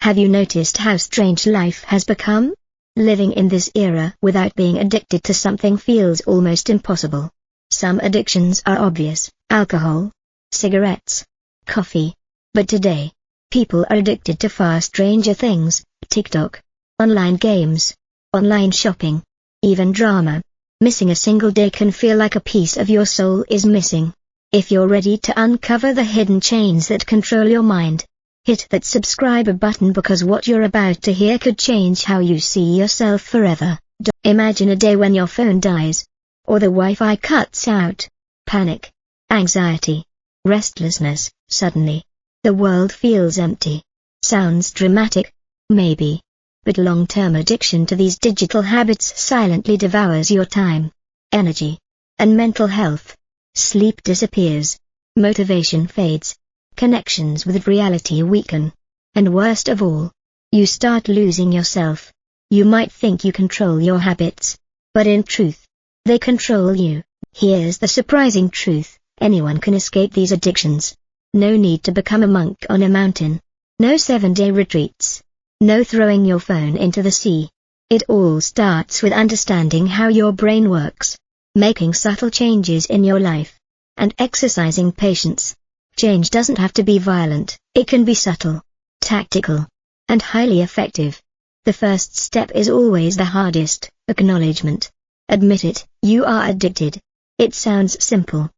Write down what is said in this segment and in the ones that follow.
Have you noticed how strange life has become? Living in this era without being addicted to something feels almost impossible. Some addictions are obvious: alcohol, cigarettes, coffee. But today, people are addicted to far stranger things: TikTok, online games, online shopping, even drama. Missing a single day can feel like a piece of your soul is missing. If you're ready to uncover the hidden chains that control your mind, hit that subscribe button, because what you're about to hear could change how you see yourself forever. Imagine a day when your phone dies, or the Wi-Fi cuts out. Panic, anxiety, restlessness. Suddenly, the world feels empty. Sounds dramatic? Maybe. But long-term addiction to these digital habits silently devours your time, energy, and mental health. Sleep disappears, motivation fades, connections with reality weaken, and worst of all, you start losing yourself. You might think you control your habits, but in truth, they control you. Here's the surprising truth: anyone can escape these addictions. No need to become a monk on a mountain. No 7-day retreats. No throwing your phone into the sea. It all starts with understanding how your brain works, making subtle changes in your life, and exercising patience. Change doesn't have to be violent. It can be subtle, tactical, and highly effective. The first step is always the hardest: acknowledgement. Admit it, you are addicted. It sounds simple,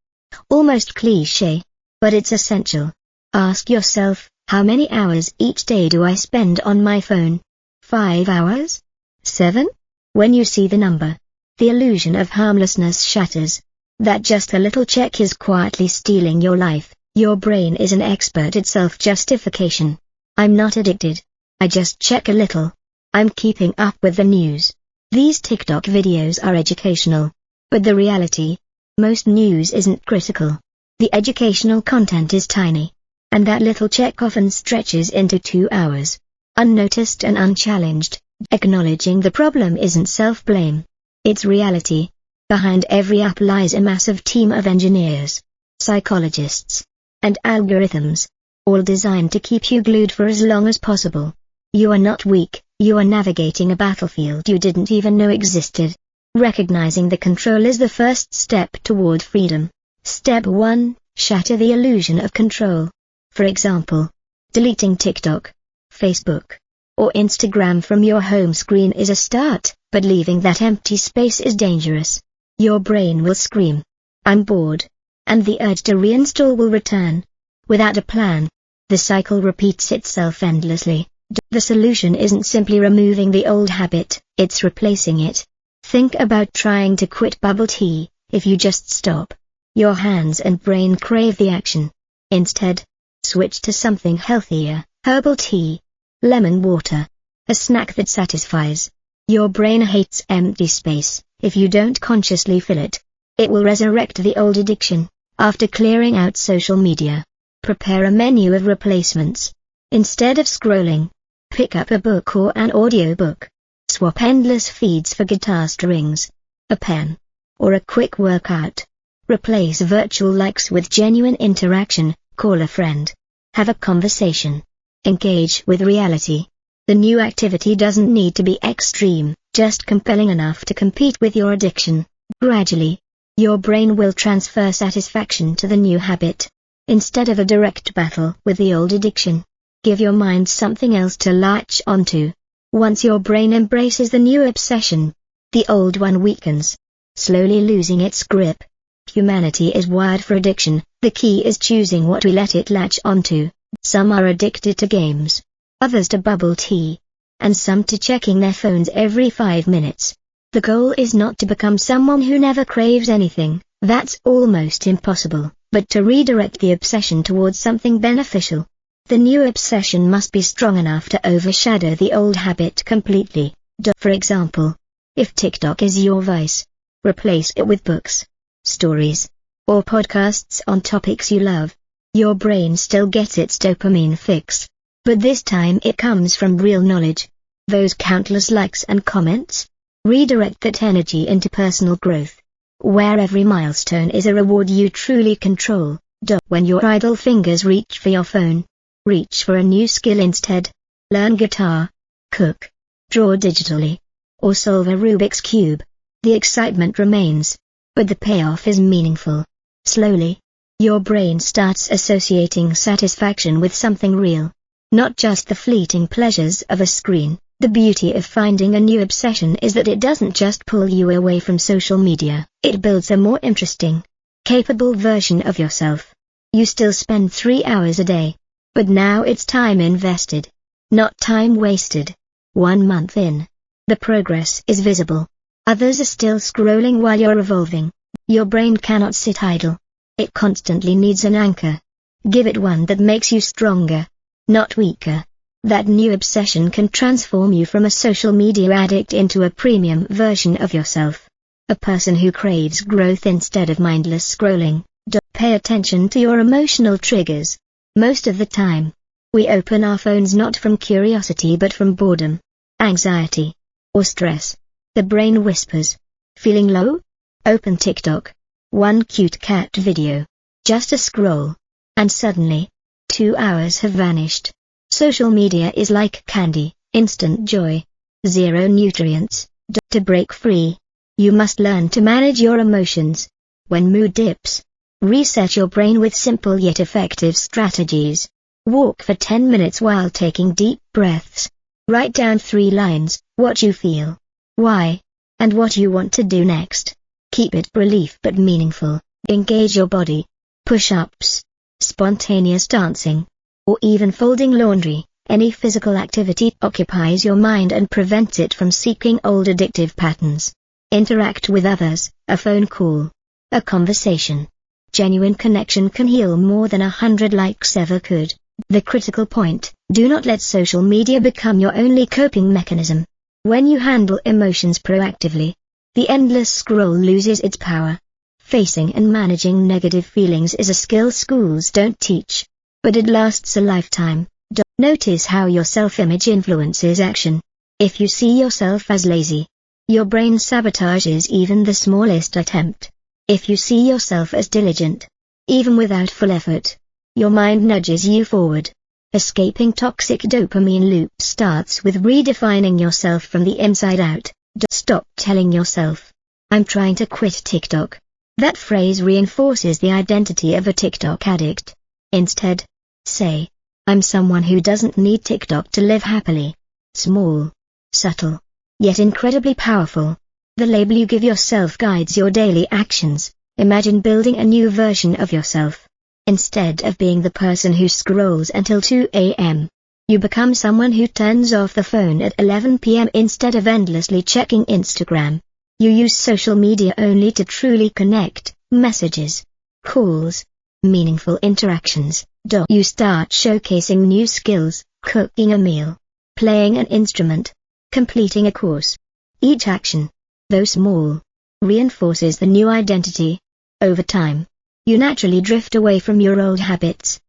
almost cliché, but it's essential. Ask yourself, how many hours each day do I spend on my phone? 5 hours? 7? When you see the number, the illusion of harmlessness shatters. That just a little check is quietly stealing your life. Your brain is an expert at self-justification. I'm not addicted. I just check a little. I'm keeping up with the news. These TikTok videos are educational. But the reality? Most news isn't critical. The educational content is tiny. And that little check often stretches into 2 hours, unnoticed and unchallenged. Acknowledging the problem isn't self-blame. It's reality. Behind every app lies a massive team of engineers, psychologists, and algorithms, all designed to keep you glued for as long as possible. You are not weak, you are navigating a battlefield you didn't even know existed. Recognizing the control is the first step toward freedom. Step 1: shatter the illusion of control. For example, deleting TikTok, Facebook, or Instagram from your home screen is a start, but leaving that empty space is dangerous. Your brain will scream, "I'm bored," and the urge to reinstall will return. Without a plan, the cycle repeats itself endlessly. The solution isn't simply removing the old habit, it's replacing it. Think about trying to quit bubble tea. If you just stop, your hands and brain crave the action. Instead, switch to something healthier: herbal tea, lemon water, a snack that satisfies. Your brain hates empty space. If you don't consciously fill it, it will resurrect the old addiction. After clearing out social media, prepare a menu of replacements. Instead of scrolling, pick up a book or an audiobook. Swap endless feeds for guitar strings, a pen, or a quick workout. Replace virtual likes with genuine interaction. Call a friend. Have a conversation. Engage with reality. The new activity doesn't need to be extreme, just compelling enough to compete with your addiction. Gradually, your brain will transfer satisfaction to the new habit, instead of a direct battle with the old addiction. Give your mind something else to latch onto. Once your brain embraces the new obsession, the old one weakens, slowly losing its grip. Humanity is wired for addiction. The key is choosing what we let it latch onto. Some are addicted to games, others to bubble tea, and some to checking their phones every 5 minutes. The goal is not to become someone who never craves anything. That's almost impossible, but to redirect the obsession towards something beneficial. The new obsession must be strong enough to overshadow the old habit completely. For example, if TikTok is your vice, replace it with books, stories, or podcasts on topics you love. Your brain still gets its dopamine fix, but this time it comes from real knowledge. Those countless likes and comments? Redirect that energy into personal growth, where every milestone is a reward you truly control. When your idle fingers reach for your phone, reach for a new skill instead. Learn guitar, cook, draw digitally, or solve a Rubik's Cube. The excitement remains, but the payoff is meaningful. Slowly, your brain starts associating satisfaction with something real, not just the fleeting pleasures of a screen. The beauty of finding a new obsession is that it doesn't just pull you away from social media, it builds a more interesting, capable version of yourself. You still spend 3 hours a day, but now it's time invested, not time wasted. 1 month in, the progress is visible. Others are still scrolling while you're evolving. Your brain cannot sit idle. It constantly needs an anchor. Give it one that makes you stronger, not weaker. That new obsession can transform you from a social media addict into a premium version of yourself. A person who craves growth instead of mindless scrolling. Pay attention to your emotional triggers. Most of the time, we open our phones not from curiosity but from boredom, anxiety, or stress. The brain whispers, "Feeling low? Open TikTok. One cute cat video. Just a scroll." And suddenly, 2 hours have vanished. Social media is like candy, instant joy, zero nutrients. To break free, you must learn to manage your emotions. When mood dips, reset your brain with simple yet effective strategies. Walk for 10 minutes while taking deep breaths. Write down 3 lines, what you feel, why, and what you want to do next. Keep it brief but meaningful. Engage your body. Push-ups, spontaneous dancing, or even folding laundry. Any physical activity occupies your mind and prevents it from seeking old addictive patterns. Interact with others. A phone call, a conversation, genuine connection can heal more than 100 likes ever could. The critical point: do not let social media become your only coping mechanism. When you handle emotions proactively, the endless scroll loses its power. Facing and managing negative feelings is a skill schools don't teach, but it lasts a lifetime. Notice how your self-image influences action. If you see yourself as lazy, your brain sabotages even the smallest attempt. If you see yourself as diligent, even without full effort, your mind nudges you forward. Escaping toxic dopamine loop starts with redefining yourself from the inside out. Stop telling yourself, "I'm trying to quit TikTok." That phrase reinforces the identity of a TikTok addict. Instead, say, "I'm someone who doesn't need TikTok to live happily." Small, subtle, yet incredibly powerful. The label you give yourself guides your daily actions. Imagine building a new version of yourself. Instead of being the person who scrolls until 2 a.m., you become someone who turns off the phone at 11 p.m. instead of endlessly checking Instagram. You use social media only to truly connect. Messages, calls, meaningful interactions. You start showcasing new skills, cooking a meal, playing an instrument, completing a course. Each action, though small, reinforces the new identity. Over time, you naturally drift away from your old habits.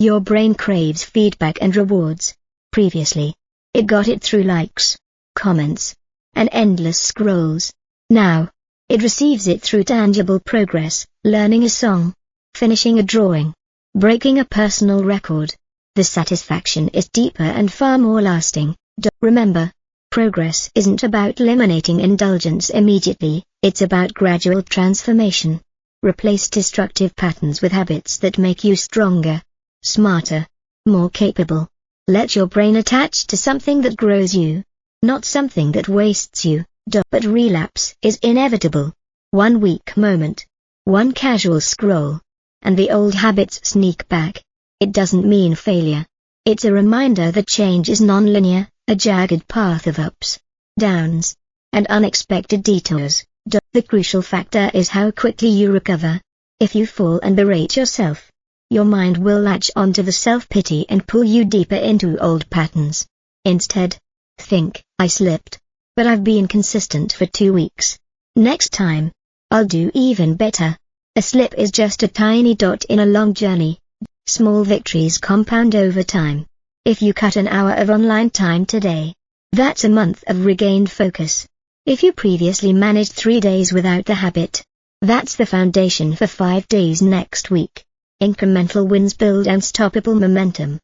Your brain craves feedback and rewards. Previously, it got it through likes, comments, and endless scrolls. Now, it receives it through tangible progress, learning a song, finishing a drawing, breaking a personal record. The satisfaction is deeper and far more lasting. Remember, progress isn't about eliminating indulgence immediately, it's about gradual transformation. Replace destructive patterns with habits that make you stronger, smarter, more capable. Let your brain attach to something that grows you, not something that wastes you. But relapse is inevitable. 1 weak moment, one casual scroll, and the old habits sneak back. It doesn't mean failure. It's a reminder that change is non-linear, a jagged path of ups, downs, and unexpected detours. The crucial factor is how quickly you recover. If you fall and berate yourself, your mind will latch onto the self-pity and pull you deeper into old patterns. Instead, think, "I slipped, but I've been consistent for 2 weeks. Next time, I'll do even better." A slip is just a tiny dot in a long journey. Small victories compound over time. If you cut an hour of online time today, that's a month of regained focus. If you previously managed 3 days without the habit, that's the foundation for 5 days next week. Incremental wins build unstoppable momentum.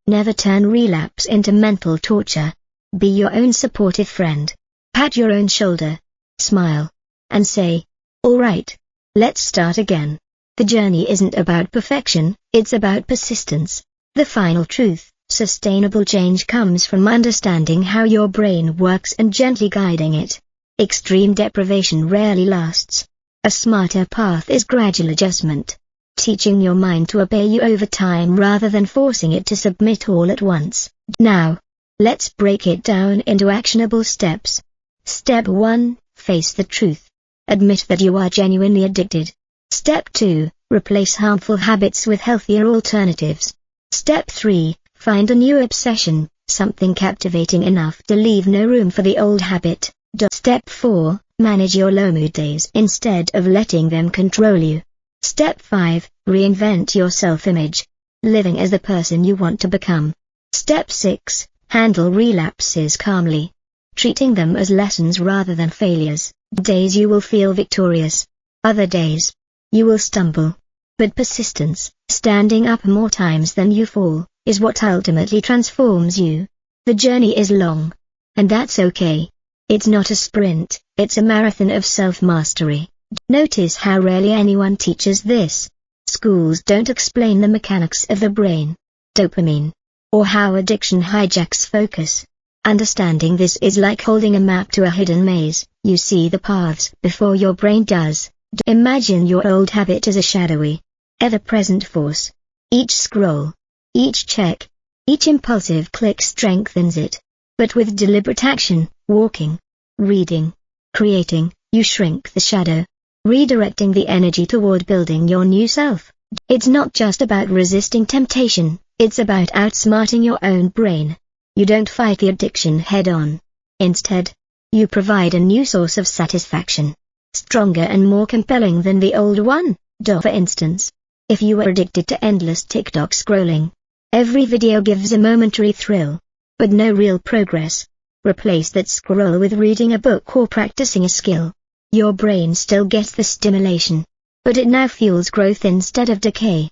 Never turn relapse into mental torture. Be your own supportive friend. Pat your own shoulder, smile, and say, "All right, let's start again." The journey isn't about perfection, it's about persistence. The final truth: sustainable change comes from understanding how your brain works and gently guiding it. Extreme deprivation rarely lasts. A smarter path is gradual adjustment. Teaching your mind to obey you over time rather than forcing it to submit all at once. Now, let's break it down into actionable steps. Step 1, face the truth. Admit that you are genuinely addicted. Step 2, replace harmful habits with healthier alternatives. Step 3, find a new obsession, something captivating enough to leave no room for the old habit. Step 4, manage your low mood days instead of letting them control you. Step 5, reinvent your self-image, living as the person you want to become. Step 6, handle relapses calmly, treating them as lessons rather than failures. Days you will feel victorious. Other days, you will stumble. But persistence, standing up more times than you fall, is what ultimately transforms you. The journey is long. And that's okay. It's not a sprint, it's a marathon of self-mastery. Notice how rarely anyone teaches this. Schools don't explain the mechanics of the brain, dopamine, or how addiction hijacks focus. Understanding this is like holding a map to a hidden maze. You see the paths before your brain does. Imagine your old habit as a shadowy, ever-present force. Each scroll, each check, each impulsive click strengthens it. But with deliberate action, walking, reading, creating, you shrink the shadow, redirecting the energy toward building your new self. It's not just about resisting temptation, it's about outsmarting your own brain. You don't fight the addiction head-on. Instead, you provide a new source of satisfaction, stronger and more compelling than the old one. For instance, if you are addicted to endless TikTok scrolling, every video gives a momentary thrill, but no real progress. Replace that scroll with reading a book or practicing a skill. Your brain still gets the stimulation, but it now fuels growth instead of decay.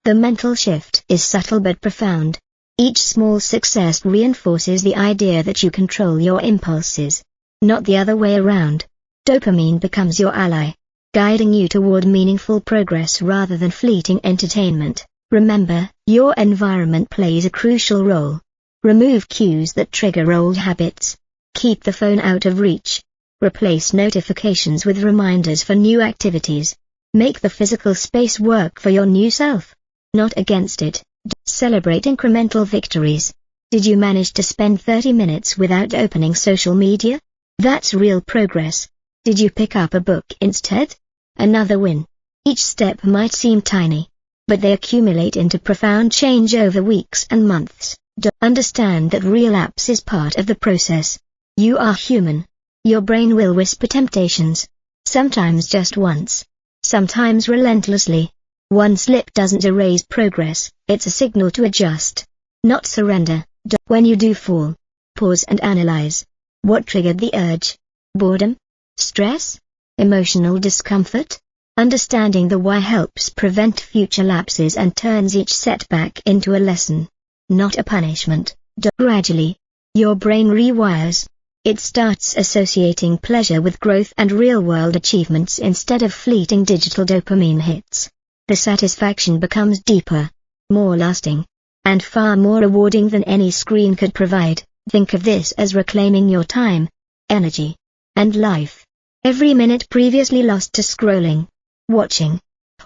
The mental shift is subtle but profound. Each small success reinforces the idea that you control your impulses, not the other way around. Dopamine becomes your ally, guiding you toward meaningful progress rather than fleeting entertainment. Remember, your environment plays a crucial role. Remove cues that trigger old habits. Keep the phone out of reach. Replace notifications with reminders for new activities. Make the physical space work for your new self, not against it. Celebrate incremental victories. Did you manage to spend 30 minutes without opening social media? That's real progress. Did you pick up a book instead? Another win. Each step might seem tiny, but they accumulate into profound change over weeks and months. Understand that relapse is part of the process. You are human. Your brain will whisper temptations. Sometimes just once. Sometimes relentlessly. One slip doesn't erase progress, it's a signal to adjust, not surrender. When you do fall, pause and analyze. What triggered the urge? Boredom? Stress? Emotional discomfort? Understanding the why helps prevent future lapses and turns each setback into a lesson, not a punishment. Gradually, your brain rewires. It starts associating pleasure with growth and real-world achievements instead of fleeting digital dopamine hits. The satisfaction becomes deeper, more lasting, and far more rewarding than any screen could provide. Think of this as reclaiming your time, energy, and life. Every minute previously lost to scrolling, watching,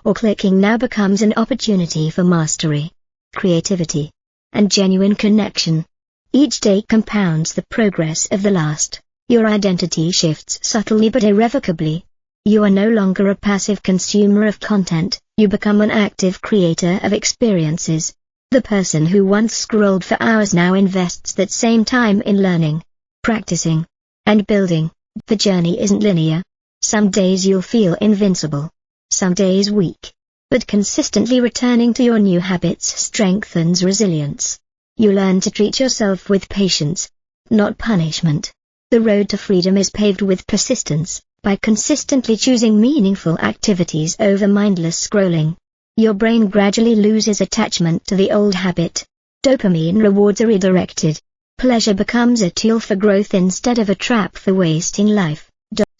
or clicking now becomes an opportunity for mastery, creativity, and genuine connection. Each day compounds the progress of the last. Your identity shifts subtly but irrevocably. You are no longer a passive consumer of content, you become an active creator of experiences. The person who once scrolled for hours now invests that same time in learning, practicing, and building. The journey isn't linear. Some days you'll feel invincible, some days weak, but consistently returning to your new habits strengthens resilience. You learn to treat yourself with patience, not punishment. The road to freedom is paved with persistence. By consistently choosing meaningful activities over mindless scrolling, your brain gradually loses attachment to the old habit. Dopamine rewards are redirected. Pleasure becomes a tool for growth instead of a trap for wasting life.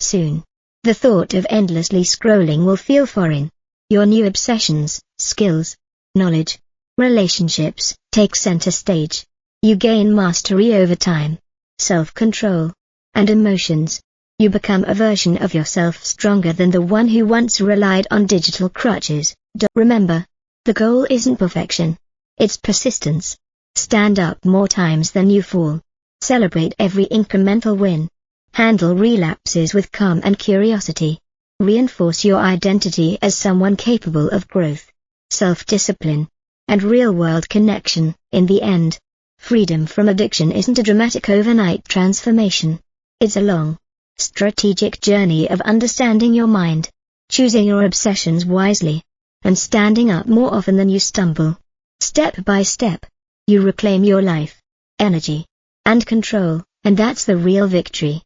Soon, the thought of endlessly scrolling will feel foreign. Your new obsessions, skills, knowledge, relationships take center stage. You gain mastery over time, self-control, and emotions. You become a version of yourself stronger than the one who once relied on digital crutches. Remember, the goal isn't perfection. It's persistence. Stand up more times than you fall. Celebrate every incremental win. Handle relapses with calm and curiosity. Reinforce your identity as someone capable of growth, self-discipline, and real-world connection. In the end, freedom from addiction isn't a dramatic overnight transformation. It's a long, strategic journey of understanding your mind, choosing your obsessions wisely, and standing up more often than you stumble. Step by step, you reclaim your life, energy, and control, and that's the real victory.